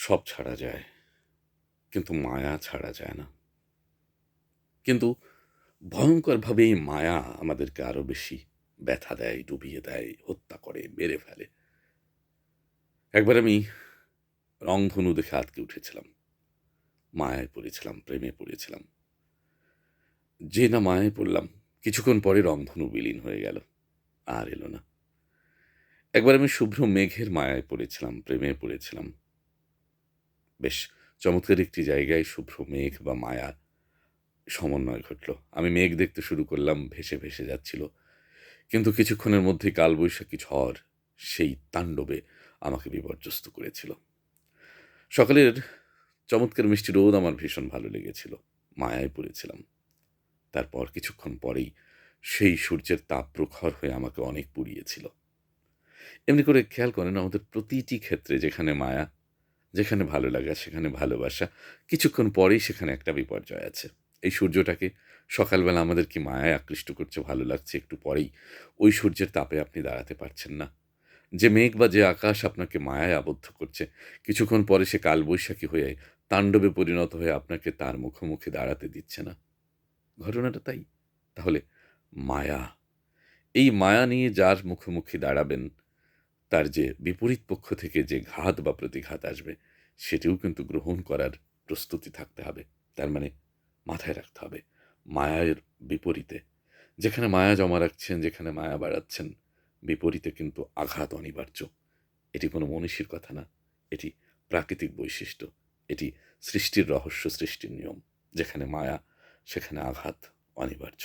সব ছাড়া যায়, কিন্তু মায়া ছাড়া যায় না। কিন্তু ভয়ঙ্করভাবে এই মায়া আমাদেরকে আরো বেশি ব্যথা দেয়, ডুবিয়ে দেয়, হত্যা করে, মেরে ফেলে। একবার আমি রংধনু দেখে আঁতকে উঠেছিলাম। মায়ায় পড়েছিলাম, প্রেমে পড়েছিলাম। যে না মায়ায় পড়লাম, কিছুক্ষণ পরে রংধনু বিলীন হয়ে গেল, আর এলো না। একবার আমি শুভ্র মেঘের মায়ায় পড়েছিলাম, প্রেমে পড়েছিলাম। বেশ চমৎকার একটি জায়গায় শুভ্র মেঘ বা মায়া সমন্বয় ঘটল। আমি মেঘ দেখতে শুরু করলাম, ভেসে ভেসে যাচ্ছিল। কিন্তু কিছুক্ষণের মধ্যেই কালবৈশাখী ঝড় সেই তাণ্ডবে আমাকে বিপর্যস্ত করেছিল। সকালের চমৎকার মিষ্টি রোদ আমার ভীষণ ভালো লেগেছিল। মায়ায় পড়েছিলাম। তারপর কিছুক্ষণ পরেই সেই সূর্যের তাপ প্রখর হয়ে আমাকে অনেক পুড়িয়েছিল। এমনি করে খেয়াল করেন আমাদের প্রতিটি ক্ষেত্রে যেখানে মায়া, যেখানে ভালো লাগা, সেখানে ভালোবাসা, কিছুক্ষণ পরেই সেখানে একটা বিপর্যয় আছে। এই সূর্যটাকে সকালবেলা আমাদের কি মায়ায় আকৃষ্ট করছে, ভালো লাগছে, একটু পরেই ওই সূর্যের তাপে আপনি দাঁড়াতে পারছেন না। যে মেঘ বা যে আকাশ আপনাকে মায়ায় আবদ্ধ করছে, কিছুক্ষণ পরে সে কালবৈশাখী হয়ে তাণ্ডবে পরিণত হয়ে আপনাকে তার মুখোমুখি দাঁড়াতে দিচ্ছে না। ঘটনাটা তাই। তাহলে মায়া, এই মায়া নিয়ে যার মুখোমুখি দাঁড়াবেন, তার যে বিপরীত পক্ষ থেকে যে ঘাত বা প্রতিঘাত আসবে, সেটিও কিন্তু গ্রহণ করার প্রস্তুতি থাকতে হবে। তার মানে মাথায় রাখতে হবে, মায়ার বিপরীতে, যেখানে মায়া জমা রাখছেন, যেখানে মায়া বাড়াচ্ছেন, বিপরীতে কিন্তু আঘাত অনিবার্য। এটি কোনো মনীষীর কথা না, এটি প্রাকৃতিক বৈশিষ্ট্য, এটি সৃষ্টির রহস্য, সৃষ্টির নিয়ম। যেখানে মায়া, সেখানে আঘাত অনিবার্য।